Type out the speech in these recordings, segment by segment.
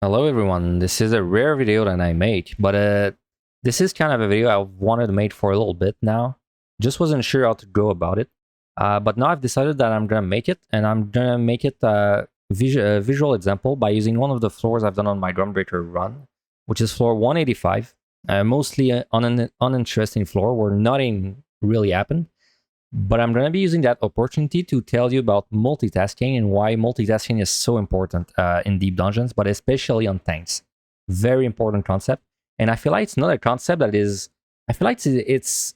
Hello everyone, this is a rare video that I made, but this is kind of a video I wanted to make for a little bit now. Just wasn't sure how to go about it, but now I've decided that I'm gonna make it, and I'm gonna make it a visual example by using one of the floors I've done on my drum breaker run, which is floor 185, mostly on an uninteresting floor where nothing really happened. But I'm going to be using that opportunity to tell you about multitasking and why multitasking is so important in deep dungeons, but especially on tanks. Very important concept. And I feel like it's not a concept that is, I feel like it's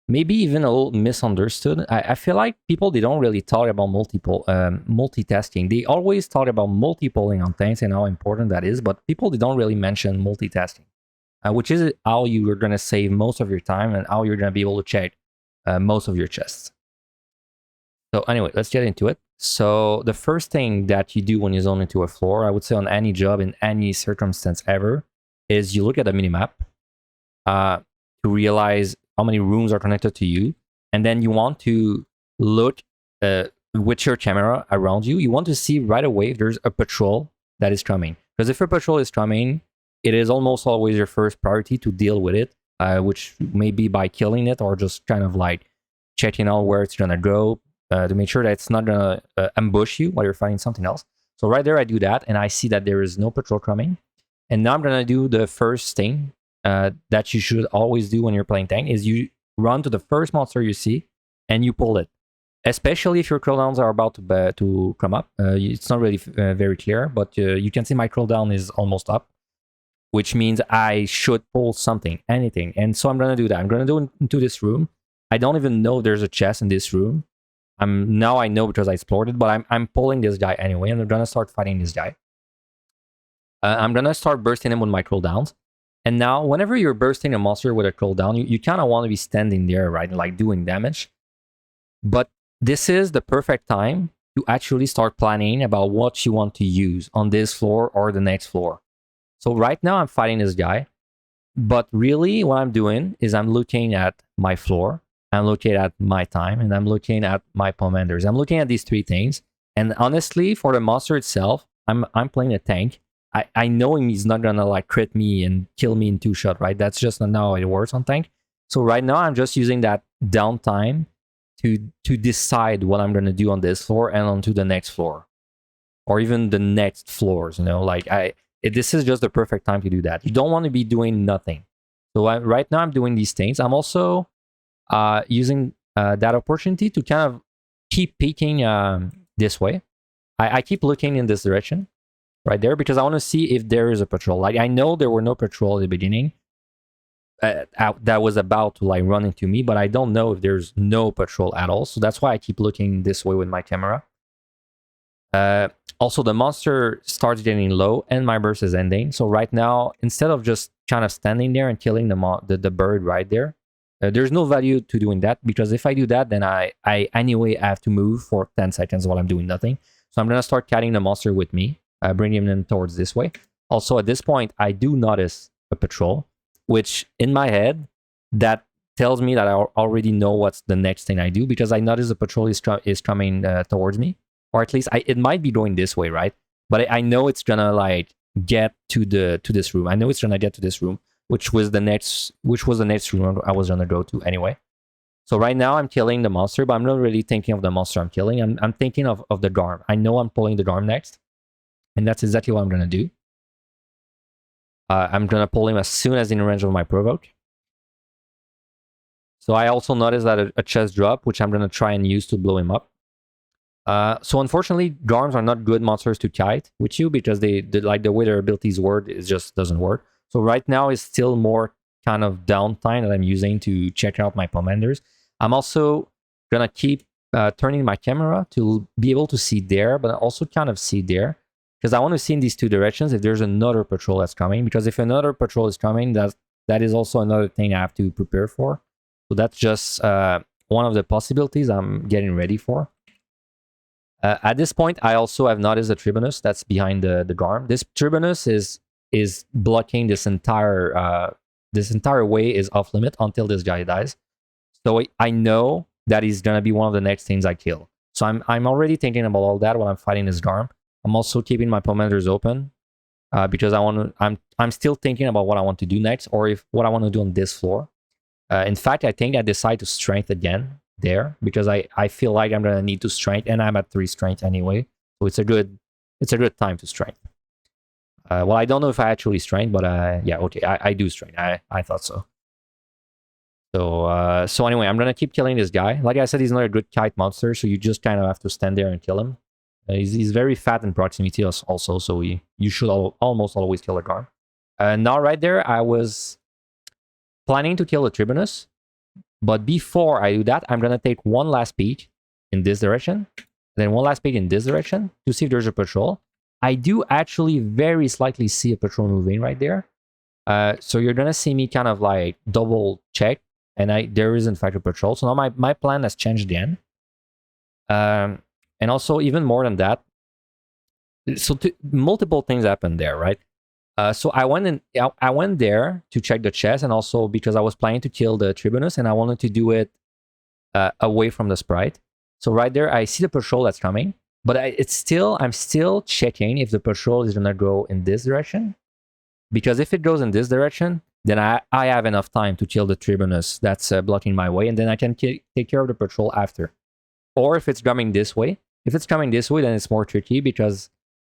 maybe even a little misunderstood. I feel like people, they don't really talk about multitasking. They always talk about multipolling on tanks and how important that is, but people, they don't really mention multitasking, which is how you're going to save most of your time and how you're going to be able to check most of your chests. So anyway, let's get into it. So the first thing that you do when you zone into a floor, I would say on any job in any circumstance ever, is you look at the minimap to realize how many rooms are connected to you. And then you want to look with your camera around you. You want to see right away if there's a patrol that is coming. Because if a patrol is coming, it is almost always your first priority to deal with it. Which may be by killing it or just kind of like checking out where it's gonna go to make sure that it's not gonna ambush you while you're fighting something else. So right there, I do that, and I see that there is no patrol coming. And now I'm gonna do the first thing that you should always do when you're playing tank is you run to the first monster you see and you pull it. Especially if your cooldowns are about to come up. It's not really very clear, but you can see my cooldown is almost up, which means I should pull something, anything. And so I'm going to do that. I'm going to do into this room. I don't even know there's a chest in this room. Now I know because I explored it, but I'm pulling this guy anyway, and I'm going to start fighting this guy. I'm going to start bursting him with my cooldowns. And now, whenever you're bursting a monster with a cooldown, you kind of want to be standing there, right? Like doing damage. But this is the perfect time to actually start planning about what you want to use on this floor or the next floor. So right now I'm fighting this guy, but really what I'm doing is I'm looking at my floor, I'm looking at my time, and I'm looking at my commanders. I'm looking at these three things. And honestly, for the monster itself, I'm playing a tank. I know he's not gonna like crit me and kill me in 2 shots, right? That's just not how it works on tank. So right now I'm just using that downtime to decide what I'm gonna do on this floor and onto the next floor. Or even the next floors, you know, like this is just the perfect time to do that. You don't want to be doing nothing. So right now I'm doing these things. I'm also using that opportunity to kind of keep peeking this way. I keep looking in this direction right there because I want to see if there is a patrol. Like I know there were no patrol at the beginning that was about to like run into me, but I don't know if there's no patrol at all. So that's why I keep looking this way with my camera. Also, the monster starts getting low and my burst is ending. So right now, instead of just kind of standing there and killing the bird right there, there's no value to doing that because if I do that, then I anyway have to move for 10 seconds while I'm doing nothing. So I'm going to start carrying the monster with me, bringing him towards this way. Also, at this point, I do notice a patrol, which in my head, that tells me that I already know what's the next thing I do because I notice the patrol is coming towards me. Or at least it might be going this way, right? But I know it's gonna like get to this room. I know it's gonna get to this room, which was the next room I was gonna go to anyway. So right now I'm killing the monster, but I'm not really thinking of the monster I'm killing. I'm thinking of the Garm. I know I'm pulling the Garm next, and that's exactly what I'm gonna do. I'm gonna pull him as soon as in range of my provoke. So I also noticed that a chest drop, which I'm gonna try and use to blow him up. So unfortunately, Garms are not good monsters to kite with you because they like the way their abilities work, it just doesn't work. So right now is still more kind of downtime that I'm using to check out my commanders. I'm also gonna keep turning my camera to be able to see there, but also kind of see there because I want to see in these two directions if there's another patrol that's coming. Because if another patrol is coming, that is also another thing I have to prepare for. So that's just one of the possibilities I'm getting ready for. At this point, I also have noticed the Tribunus that's behind the Garm. This Tribunus is blocking this entire way is off limit until this guy dies. So I know that he's gonna be one of the next things I kill. So I'm already thinking about all that while I'm fighting this Garm. I'm also keeping my commanders open because I'm still thinking about what I want to do next, or if what I want to do on this floor. In fact, I think I decide to strength again there because I feel like I'm gonna need to strength, and I'm at 3 strength anyway, so it's a good time to strength. Well, I don't know if I actually strength, but yeah, okay, I do strength. I thought so. So anyway, I'm gonna keep killing this guy. Like I said, he's not a good kite monster, so you just kind of have to stand there and kill him. He's very fat in proximity also, so you should almost always kill a Garm. Now right there, I was planning to kill the Tribunus, but before I do that, I'm gonna take one last peek in this direction, then one last peek in this direction to see if there's a patrol. I do actually very slightly see a patrol moving right there. So you're gonna see me kind of like double check, and there is in fact a patrol. So now my plan has changed again. And also even more than that, so multiple things happened there, right? So I went there to check the chest, and also because I was planning to kill the Tribunus, and I wanted to do it away from the sprite. So right there, I see the patrol that's coming, but I'm still checking if the patrol is gonna go in this direction, because if it goes in this direction, then I have enough time to kill the Tribunus that's blocking my way, and then I can take care of the patrol after. Or if it's coming this way, then it's more tricky, because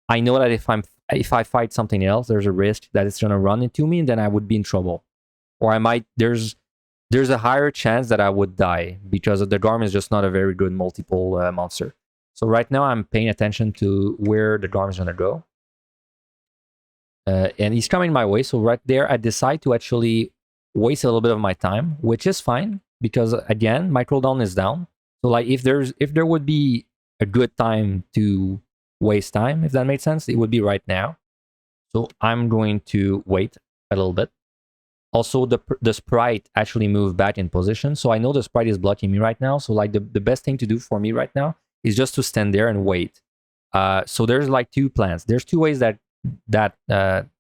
I know that if I fight something else, there's a risk that it's gonna run into me, and then I would be in trouble. Or I might there's a higher chance that I would die, because the Garm is just not a very good multiple monster. So right now I'm paying attention to where the Garm is gonna go. And he's coming my way, so right there I decide to actually waste a little bit of my time, which is fine, because again, my cooldown is down. So like if there would be a good time to waste time, if that makes sense, it would be right now. So I'm going to wait a little bit. Also, the sprite actually moved back in position, so I know the sprite is blocking me right now. So like the best thing to do for me right now is just to stand there and wait. So there's like two plans. There's two ways that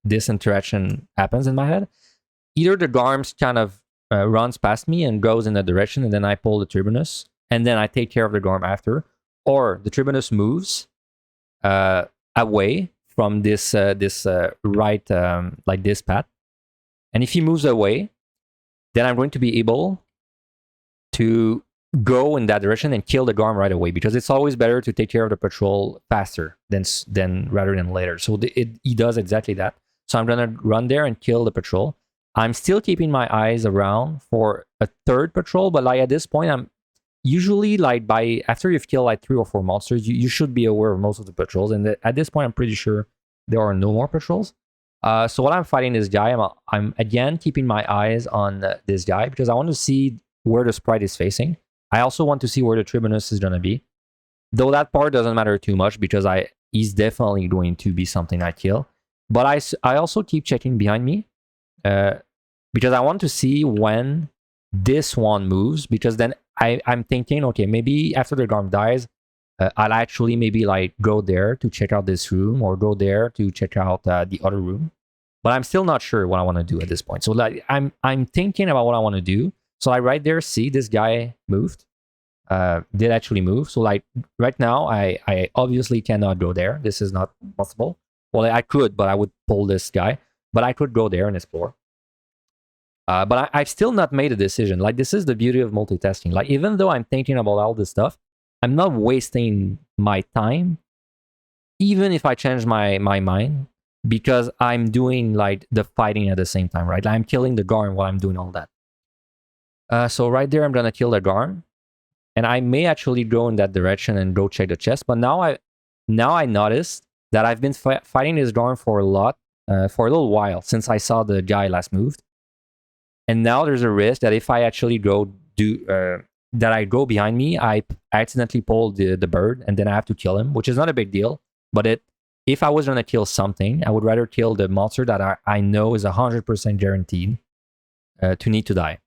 this interaction happens in my head. Either the Garms kind of runs past me and goes in that direction, and then I pull the Tribunus, and then I take care of the Garm after, or the Tribunus moves away from this right, like this path, and if he moves away, then I'm going to be able to go in that direction and kill the Garm right away, because it's always better to take care of the patrol faster than rather than later. So he does exactly that. So I'm gonna run there and kill the patrol. I'm still keeping my eyes around for a third patrol, but like at this point, I'm usually like after you've killed like 3 or 4 monsters, you should be aware of most of the patrols. And at this point, I'm pretty sure there are no more patrols. So while I'm fighting this guy, I'm again keeping my eyes on this guy, because I want to see where the sprite is facing. I also want to see where the Tribunus is gonna be, though that part doesn't matter too much, because he's definitely going to be something I kill. But I also keep checking behind me, because I want to see when this one moves, because then I'm thinking, okay, maybe after the Garm dies, I'll actually maybe like go there to check out this room, or go there to check out the other room. But I'm still not sure what I want to do at this point. So like I'm thinking about what I want to do. So I right there see this guy moved, did actually move. So like right now, I obviously cannot go there. This is not possible. Well, I could, but I would pull this guy. But I could go there and explore. But I've still not made a decision. Like, this is the beauty of multitasking. Like, even though I'm thinking about all this stuff, I'm not wasting my time, even if I change my mind, because I'm doing like the fighting at the same time, right? Like, I'm killing the Garm while I'm doing all that. So right there, I'm gonna kill the Garm, and I may actually go in that direction and go check the chest. But now I noticed that I've been fighting this Garm for a little while, since I saw the guy last moved. And now there's a risk that if I actually go that I go behind me, I accidentally pull the bird, and then I have to kill him, which is not a big deal. But if I was gonna kill something, I would rather kill the monster that I know is 100% guaranteed to need to die.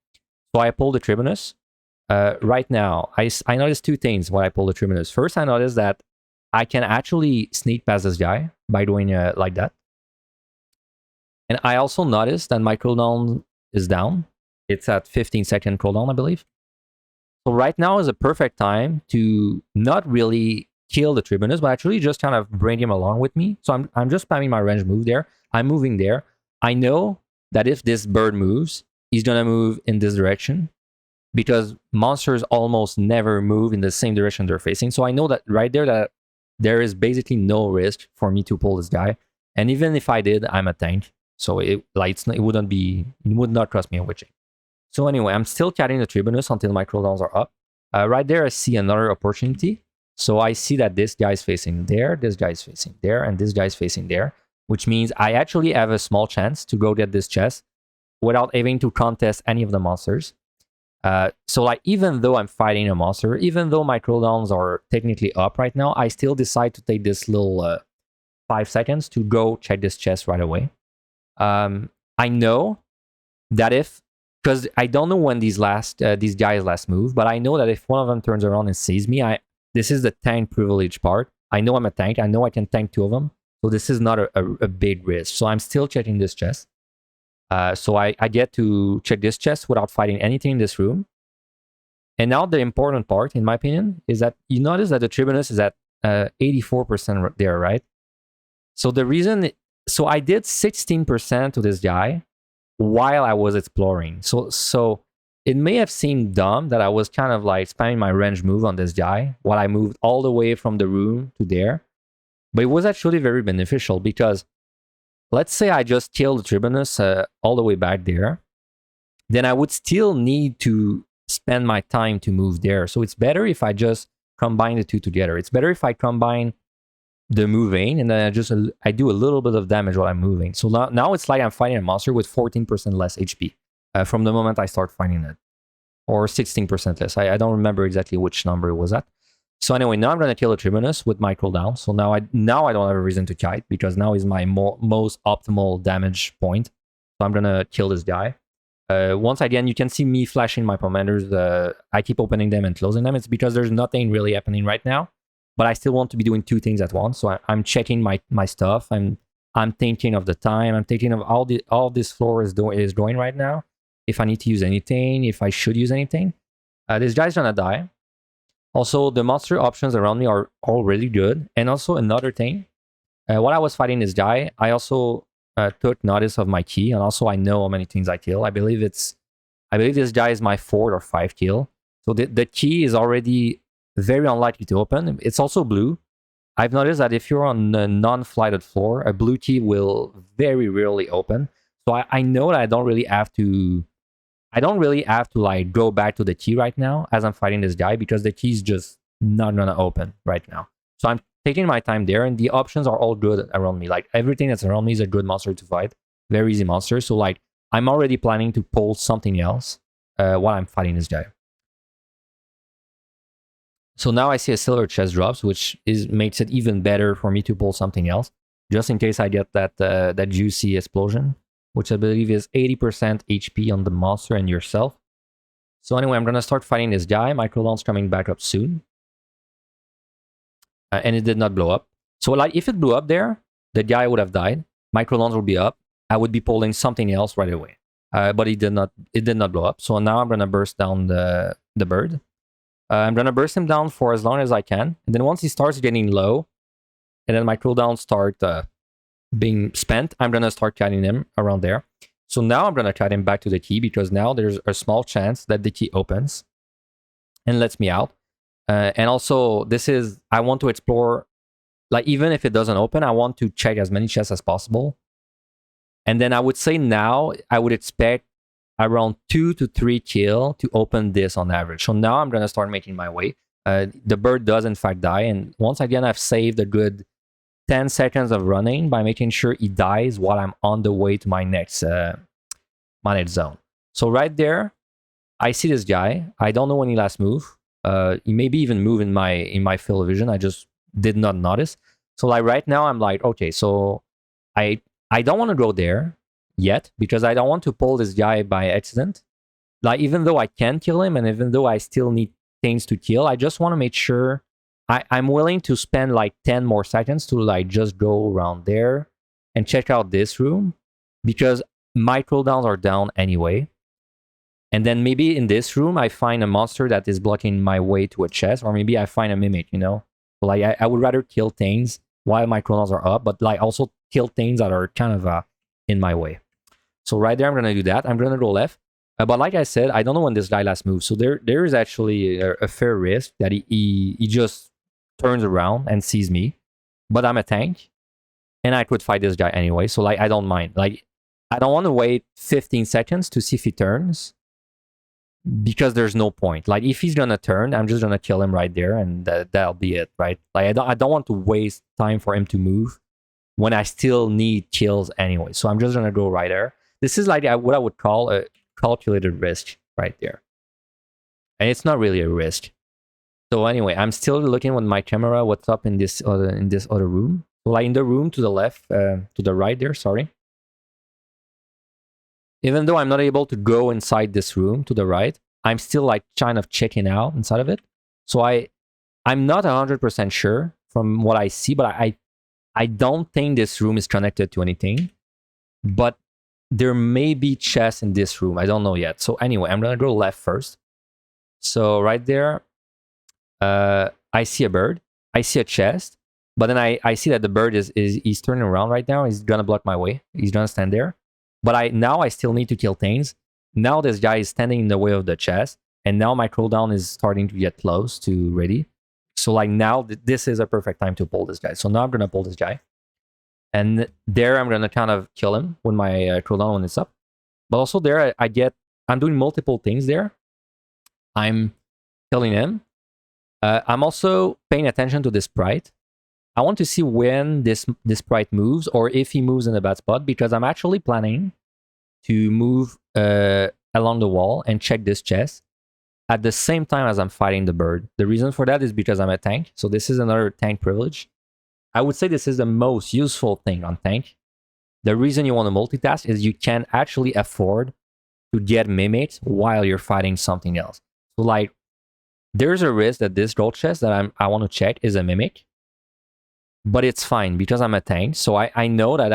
So I pull the Tribunus. Right now, I noticed 2 things when I pull the Tribunus. First, I noticed that I can actually sneak past this guy by doing like that. And I also noticed that my cooldown is down. It's at 15-second cooldown, I believe. So right now is a perfect time to not really kill the Tribunus, but actually just kind of bring him along with me. So I'm just spamming my range move there. I'm moving there. I know that if this bird moves, he's gonna move in this direction because monsters almost never move in the same direction they're facing. So I know that right there that there is basically no risk for me to pull this guy. And even if I did, I'm a tank. So it would not cost me a witching. So anyway, I'm still carrying the Tribunus until my cooldowns are up. Right there, I see another opportunity. So I see that this guy is facing there, this guy is facing there, and this guy is facing there, which means I actually have a small chance to go get this chest without having to contest any of the monsters. So like, even though I'm fighting a monster, even though my cooldowns are technically up right now, I still decide to take this little 5 seconds to go check this chest right away. I know that because I don't know when these guys last move, but I know that if one of them turns around and sees me, this is the tank privilege part. I know I'm a tank. I know I can tank 2 of them. So this is not a big risk. So I'm still checking this chest. So I get to check this chest without fighting anything in this room. And now the important part, in my opinion, is that you notice that the Tribunus is at 84% there, right? So the reason... So I did 16% to this guy while I was exploring. So it may have seemed dumb that I was kind of like spamming my range move on this guy while I moved all the way from the room to there. But it was actually very beneficial because let's say I just killed the Tribunus all the way back there. Then I would still need to spend my time to move there. So it's better if I just combine the two together. It's better if I combine the moving and then I do a little bit of damage while I'm moving. So now it's like I'm fighting a monster with 14% less HP from the moment I start fighting it, or 16% less. I don't remember exactly which number it was at. So anyway, now I'm gonna kill the Tribunus with my cooldown. So now I don't have a reason to kite because now is my most optimal damage point. So I'm gonna kill this guy. Once again, you can see me flashing my commanders. I keep opening them and closing them. It's because there's nothing really happening right now. But I still want to be doing 2 things at once. So I'm checking my stuff. I'm thinking of the time. I'm thinking of all this floor is going right now. If I need to use anything, if I should use anything. This guy's gonna die. Also, the monster options around me are all really good. And also another thing, while I was fighting this guy, I also took notice of my key, and also I know how many things I kill. I believe this guy is my 4th or 5th kill. So the key is already very unlikely to open. It's also blue. I've noticed that if you're on a non-flighted floor, a blue key will very rarely open. So I know that I don't really have to like go back to the key right now as I'm fighting this guy because the key's just not gonna open right now. So I'm taking my time there, and the options are all good around me. Like everything that's around me is a good monster to fight. Very easy monster. So like I'm already planning to pull something else while I'm fighting this guy. So now I see a silver chest drops, which makes it even better for me to pull something else, just in case I get that juicy explosion, which I believe is 80% HP on the monster and yourself. So anyway, I'm gonna start fighting this guy. My cooldown's coming back up soon. And it did not blow up. So like if it blew up there, the guy would have died. My cooldowns would be up. I would be pulling something else right away. But it did not blow up. So now I'm gonna burst down the bird. I'm gonna burst him down for as long as I can. And then once he starts getting low, and then my cooldowns start being spent, I'm gonna start cutting him around there. So now I'm gonna cut him back to the key because now there's a small chance that the key opens and lets me out. And also, I want to explore, like even if it doesn't open, I want to check as many chests as possible. And then I would say now, I would expect around 2 to 3 kill to open this on average. So now I'm going to start making my way. The bird does in fact die. And once again, I've saved a good 10 seconds of running by making sure he dies while I'm on the way to my next zone. So right there, I see this guy. I don't know when he last moved. He maybe even move in my field of vision. I just did not notice. So like right now, I'm like, okay, so I don't want to go there yet because I don't want to pull this guy by accident. Like even though I can kill him and even though I still need things to kill, I just want to make sure I'm willing to spend like 10 more seconds to like just go around there and check out this room because my cooldowns are down anyway. And then maybe in this room, I find a monster that is blocking my way to a chest, or maybe I find a mimic, you know? So like I would rather kill things while my cooldowns are up, but like also kill things that are kind of in my way. So right there, I'm gonna do that. I'm gonna go left. But like I said, I don't know when this guy last moves. So there is actually a fair risk that he just turns around and sees me. But I'm a tank, and I could fight this guy anyway. So like I don't mind. Like I don't want to wait 15 seconds to see if he turns, because there's no point. Like if he's gonna turn, I'm just gonna kill him right there, and that'll be it, right? Like I don't want to waste time for him to move when I still need kills anyway. So I'm just gonna go right there. This is like what I would call a calculated risk right there, and it's not really a risk. So anyway, I'm still looking with my camera what's up in this other room. So like in the room to the left, to the right there. Sorry. Even though I'm not able to go inside this room to the right, I'm still like kind of checking out inside of it. So I'm not 100% sure from what I see, but I don't think this room is connected to anything. But there may be chests in this room. I don't know yet. So anyway, I'm gonna go left first. So right there, I see a bird. I see a chest. But then I see that the bird he's turning around right now. He's gonna block my way. He's gonna stand there. But I still need to kill things. Now this guy is standing in the way of the chest, and now my cooldown is starting to get close to ready. So like now this is a perfect time to pull this guy. So now I'm gonna pull this guy, and there I'm gonna kind of kill him with my cooldown when it's up. But also there I'm doing multiple things there. I'm killing him. I'm also paying attention to this sprite. I want to see when this sprite moves, or if he moves in a bad spot, because I'm actually planning to move along the wall and check this chest at the same time as I'm fighting the bird. The reason for that is because I'm a tank, so this is another tank privilege. I would say this is the most useful thing on tank. The reason you want to multitask is you can actually afford to get mimicked while you're fighting something else. So like, there's a risk that this gold chest that I want to check is a mimic, but it's fine because I'm a tank. So I know that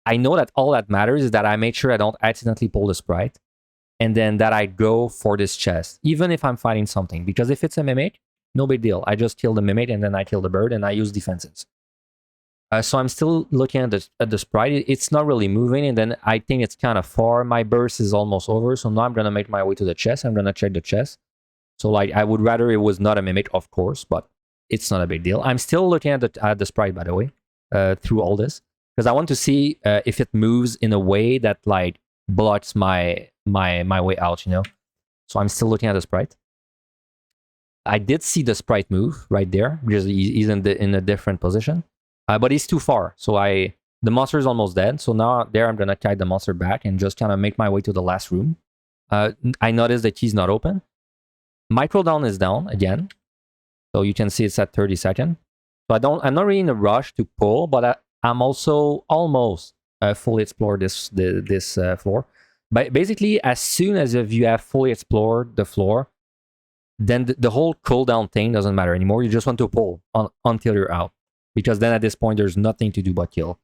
I know that all that matters is that I make sure I don't accidentally pull the sprite, and then that I go for this chest, even if I'm fighting something. Because if it's a mimic, no big deal. I just kill the mimic, and then I kill the bird, and I use defenses. So I'm still looking at the sprite. It's not really moving, and then I think it's kind of far. My burst is almost over, so now I'm going to make my way to the chest. I'm going to check the chest. So like, I would rather it was not a mimic, of course, but it's not a big deal. I'm still looking at the sprite, by the way, through all this, because I want to see if it moves in a way that like blocks my way out, you know. So I'm still looking at the sprite. I did see the sprite move right there because he's in a different position, but he's too far. So the monster is almost dead. So now there I'm gonna kite the monster back and just kind of make my way to the last room. I noticed the key's not open. My cooldown is down again, so you can see it's at 30 seconds. So I'm not really in a rush to pull, but I'm also almost fully explored this floor. But basically, as soon as you have fully explored the floor, then the whole cooldown thing doesn't matter anymore. You just want to pull until you're out, because then at this point there's nothing to do but kill.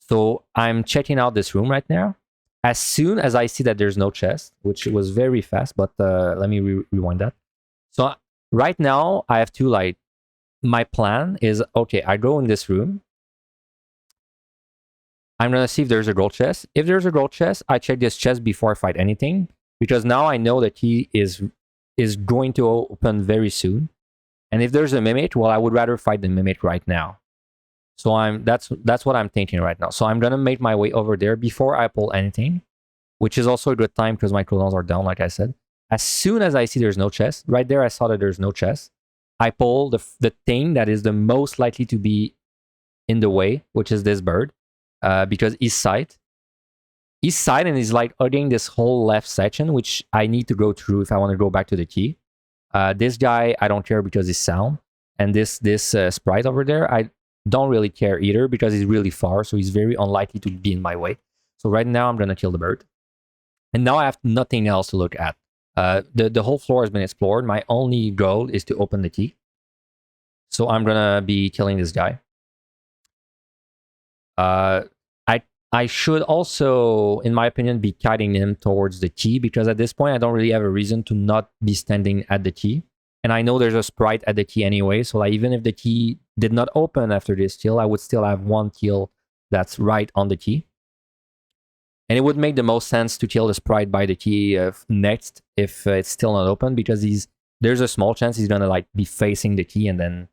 So I'm checking out this room right now. As soon as I see that there's no chest, which was very fast, but let me rewind that. So right now I have to like, my plan is, okay, I go in this room. I'm gonna see if there's a gold chest. If there's a gold chest, I check this chest before I fight anything, because now I know that he is going to open very soon. And if there's a mimic, well, I would rather fight the mimic right now. So that's what I'm thinking right now. So I'm gonna make my way over there before I pull anything, which is also a good time because my cooldowns are down, like I said. As soon as I see there's no chest, right there I saw that there's no chest, I pull the thing that is the most likely to be in the way, which is this bird, because he's side and he's like hugging this whole left section, which I need to go through if I want to go back to the key. This guy, I don't care because he's sound. And this sprite over there, I don't really care either because he's really far, so he's very unlikely to be in my way. So right now I'm gonna kill the bird. And now I have nothing else to look at. The whole floor has been explored. My only goal is to open the key. So I'm gonna be killing this guy. I should also, in my opinion, be kiting him towards the key, because at this point I don't really have a reason to not be standing at the key. and I know there's a sprite at the key anyway. So like even if the key did not open after this kill, I would still have one kill that's right on the key. And it would make the most sense to kill the sprite by the key next if it's still not open, because there's a small chance he's gonna like be facing the key and then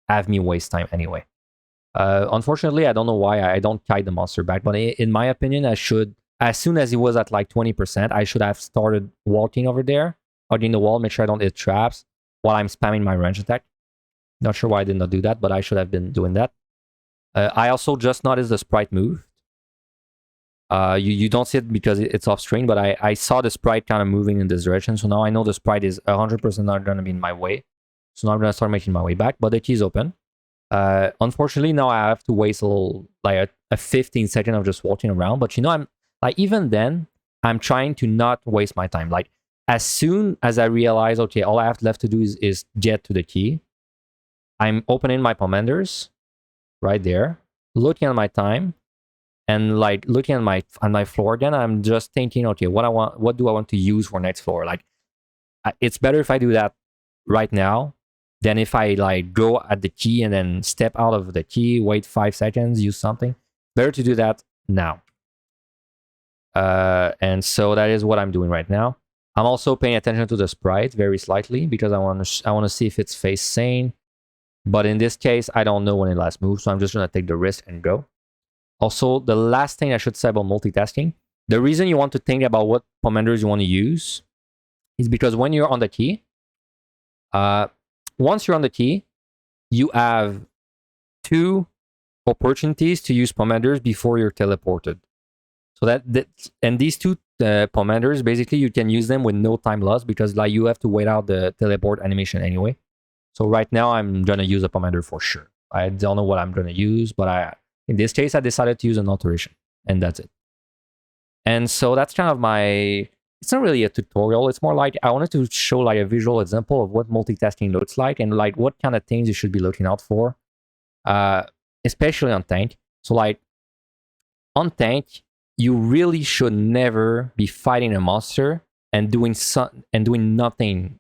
have me waste time anyway. Unfortunately, I don't know why I don't kite the monster back, but in my opinion, I should, as soon as he was at like 20%, I should have started walking over there, hugging the wall, make sure I don't hit traps while I'm spamming my range attack. Not sure why I did not do that, but I should have been doing that. I also just noticed the sprite move. You don't see it because it's off screen, but I saw the sprite kind of moving in this direction, so now I know the sprite is 100% not going to be in my way. So now I'm going to start making my way back, but the key is open. Unfortunately, now I have to waste a little, like a 15 second of just walking around. But you know, I'm like, even then, I'm trying to not waste my time. Like, as soon as I realize, okay, all I have left to do is get to the key, I'm opening my commanders right there, looking at my time, and like looking at my floor again. I'm just thinking, okay, what do I want to use for next floor? Like, it's better if I do that right now than if I like go at the key and then step out of the key, wait 5 seconds, use something. Better to do that now. And so that is what I'm doing right now. I'm also paying attention to the sprite very slightly because I want to see if it's face sane. But in this case, I don't know when it last moved, so I'm just gonna take the risk and go. Also, the last thing I should say about multitasking, the reason you want to think about what commanders you want to use is because when you're on the key, once you're on the key, you have 2 opportunities to use commanders before you're teleported. So and these 2 commanders, basically you can use them with no time loss because like you have to wait out the teleport animation anyway. So right now I'm gonna use a commander for sure. I don't know what I'm gonna use, but in this case I decided to use an alteration, and that's it. And so that's kind of my, it's not really a tutorial. It's more like I wanted to show like a visual example of what multitasking looks like and like what kind of things you should be looking out for, especially on tank. So like on tank, you really should never be fighting a monster and doing nothing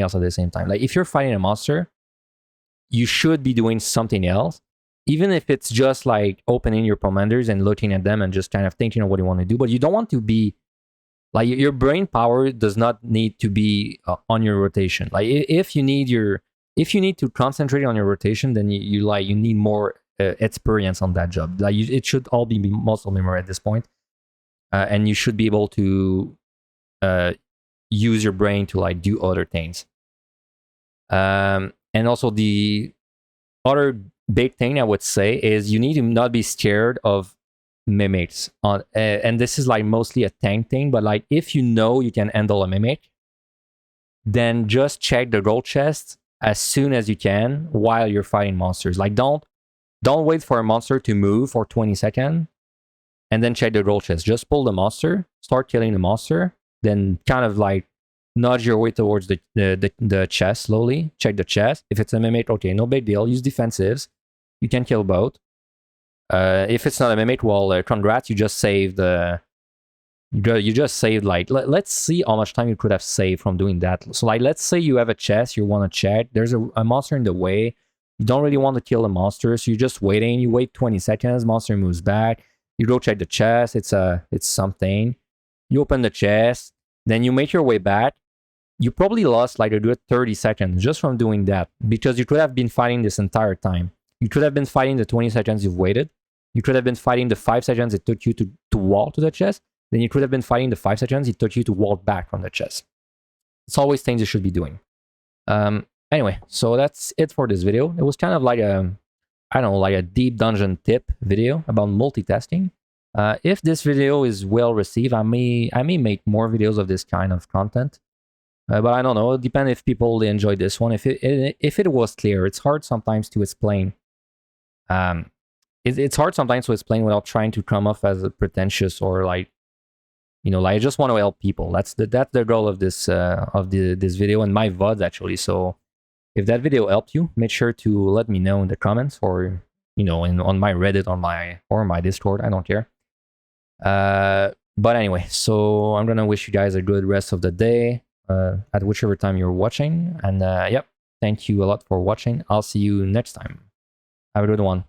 else at the same time. Like if you're fighting a monster, you should be doing something else, even if it's just like opening your commanders and looking at them and just kind of thinking of what you want to do. But you don't want to be like, your brain power does not need to be on your rotation. Like if you need to concentrate on your rotation, then you need more experience on that job. Like it should all be muscle memory at this point, and you should be able to use your brain to like do other things. And also the other big thing I would say is you need to not be scared of mimics on, and this is like mostly a tank thing, but like if you know you can handle a mimic, then just check the gold chest as soon as you can while you're fighting monsters. Like don't wait for a monster to move for 20 seconds and then check the gold chest. Just pull the monster, start killing the monster, then kind of like nudge your way towards the chest slowly. Check the chest. If it's a mimic, okay, no big deal. Use defensives. You can kill both. If it's not a mimic, well, congrats, you just saved you just saved like, let's see how much time you could have saved from doing that. So like, let's say you have a chest you want to check. There's a monster in the way. You don't really want to kill the monster, so you're just waiting. You wait 20 seconds, monster moves back. You go check the chest. It's something. You open the chest, then you make your way back. You probably lost like a good 30 seconds just from doing that, because you could have been fighting this entire time. You could have been fighting the 20 seconds you've waited. You could have been fighting the 5 seconds it took you to walk to the chest. Then you could have been fighting the 5 seconds it took you to walk back from the chest. It's always things you should be doing. Anyway, so that's it for this video. It was kind of like a deep dungeon tip video about multitasking. If this video is well received, I may make more videos of this kind of content. But I don't know. It depends if people enjoy this one. If it was clear, it's hard sometimes to explain. It's hard sometimes to explain without trying to come off as a pretentious or like, like I just want to help people. That's the goal of this this video and my VODs actually. So if that video helped you, make sure to let me know in the comments, or on my Reddit or my Discord. I don't care. But anyway, so I'm gonna wish you guys a good rest of the day. at whichever time you're watching. And yep, thank you a lot for watching. I'll see you next time. Have a good one.